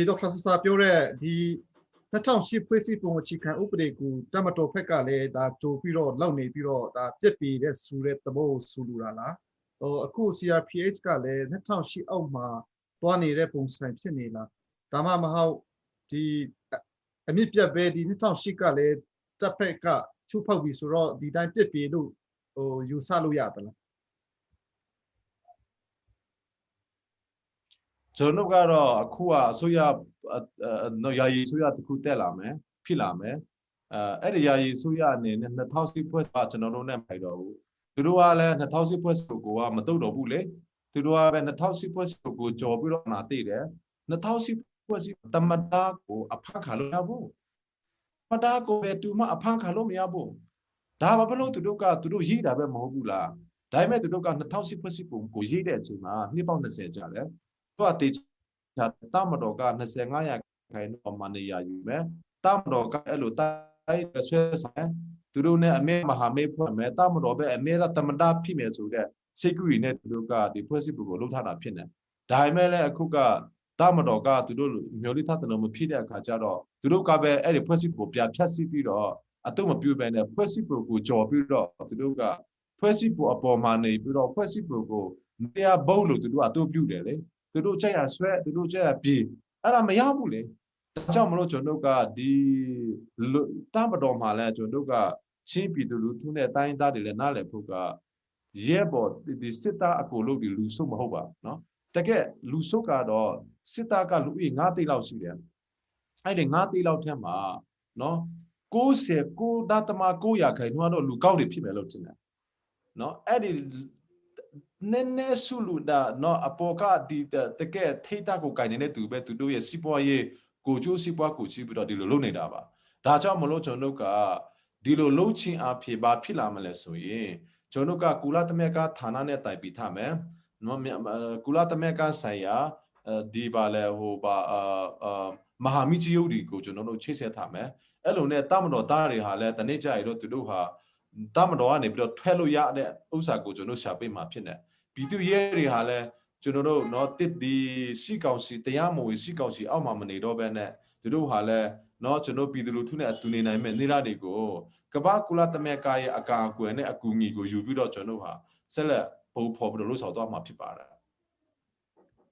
ဒေါက်တာဆာပြောတဲ့ဒီ2008ဖွဲ့စည်းပုံအခြေခံဥပဒေကိုတမတော်ဖက်ကလည်းဒါကြိုပြီးတော့လောက်နေပြီးတော့ဒါပြစ်ပြီးတဲ့ဆိုတဲ့သဘောကိုဆိုလိုတာလားအခု CRPH ကလည်း2008အောက်မှာတွားနေတဲ့ပုံစံဖြစ်နေလားဒါမှမဟုတ်ဒီအမြင့်ပြတ်ပဲဒီ2008ကလည်းတပ်ဖက်ကချိုးဖောက်ပြီးဆိုတော့ဒီတိုင်းပြစ်ပြီးလို့ယူဆလို့ရတယ်လားကျွန်တော်ကတော့အခုကအစိုးရယာယီအစိုးရတစ်ခုတက်လာမယ်ဖြစ်လာမယ်အဲ့ဒီယာယီအစိုးရအနေနဲ့2010ဖွဲ့စကျွန်တော်တို့နဲ့မိုက်တော့ဘူးသူတို့ကလည်း2010ဖွဲ့စကိုမတုတ်တော့ဘူးလေသူတို့ကပဲ2010ဖွဲ့စကိုကြော်ပြီးတော့နာသိတယ်2010ဖွဲ့စတမတာကိုအဖခါလို့ရဘူးမတာကိုပဲသူမှအဖခါလို့မရဘူးဒါဘာဖြစ်လို့သူတို့ရေးတာပဲမဟုတ်ဘူးလားဒါပေမဲ့သူတို့က2010ဖွဲ့စကိုရေးတဲ့အချိန်မှာနှစ်ပေါင်း20ကြာတယ်သူကတေချာတမတော်က25ရာခိုင်နှုန်းမှနေရယူမယ်တမတော်ကအဲ့လိုတိုက်ဆွဲဆိုင်သူတို့နဲ့အမေမဟာမေဖွဲ့မယ်တမတော်ပဲအမေကတမတာဖြစ်မယ်ဆိုတဲ့စိတ်ကူးရည်နဲ့သူတို့ကဒီဖွဲ့စည်းပုံကိုလှုပ်ထားတာဖြစ်နေဒါပေမဲ့လည်းအခုကတမတော်ကသူတို့မျိုးလေးထတယ်လို့မဖြစ်တဲ့အခါကျတော့သူတို့ကပဲအဲ့ဒီဖွဲ့စည်းပုံပြဖြတ်စီးပြီးတော့အတုမပြုတ်ပဲနဲ့ဖွဲ့စည်းပုံကိုကြော်ပြီးတော့သူတို့ကဖွဲ့စည်းပုံအပေါ်မှာနေပြီးတော့ဖွဲ့စည်းပုံကိုတရားဘုတ်လို့သူတို့အတုပြုတ်တယ်လေသူတို့ကြိုက်ရဆွဲသူတို့ကြိုက်ရပြေးအဲ့ဒါမရဘူးလေဒါကြောင့်မလို့ကျွန်တော်တို့ကဒီတမတော်မှာလဲကျွန်တော်တို့ကချင်းပြည်သူလူထုနဲ့တိုင်းသားတွေလည်းနားလည်ဖို့ကရဲဘော်ဒီစစ်သားအကိုလို့ဒီလူစုမဟုတ်ပါเนาะတကယ်လူစုကတော့စစ်သားကလူဦးရေ9သိန်းလောက်ရှိတယ်အဲ့ဒီ9သိန်းလောက်ထဲမှာเนาะ99.9ရာခိုင်နှုန်းတော့လူကောက်တွေဖြစ်မယ်လို့ထင်တယ်เนาะအဲ့ဒီနည်းနည်းဆုလူတာနော်အပေါ်ကဒီတကယ်ထိတာကိုကိုင်နေတဲ့သူပဲသူတို့ရဲ့စီးပွားရေးကိုကျိုးစီးပွားကိုချီးပြီးတော့ဒီလိုလုပ်နေတာပါဒါကြောင့်မလို့ကျွန်တော်တို့ကဒီလိုလှုပ်ချင်းအဖြစ်ပါဖြစ်လာမလဲဆိုရင်ကျွန်တော်တို့ကကုလသမဂ္ဂဌာနနဲ့တိုင်ပြီးထားမယ်နော်ကုလသမဂ္ဂဆိုင်ရာဒီပါလဲဟိုပါမဟာမိကြီးယုတ်ဒီကိုကျွန်တော်တို့ချိတ်ဆက်ထားမယ်အဲ့လိုနဲ့တမတော်သားတွေဟာလဲတနေ့ကျရတော့သူတို့ဟာတမတော်ကနေပြီးတော့ထွက်လို့ရတဲ့ဥစ္စာကိုကျွန်တော်ရှာပေးမှာဖြစ်နေပြည်သူရဲတွေဟာလဲကျွန်တော်တို့เนาะတစ်ဒီစီကောင်စီတရားမဝင်စီကောင်စီအောက်မှာမနေတော့ဘဲနဲ့သူတို့ဟာလဲเนาะကျွန်တော်ပြည်သူလူထုနဲ့အတူနေနိုင်မဲ့နေလားတွေကိုကမ္ဘာကုလသမဂ္ဂရဲ့အကာအကွယ်နဲ့အကူအညီကိုယူပြီးတော့ကျွန်တော်ဟာဆက်လက်ပုံဖော်ပြီးတော့လှုပ်ဆောင်သွားမှာဖြစ်ပါတယ်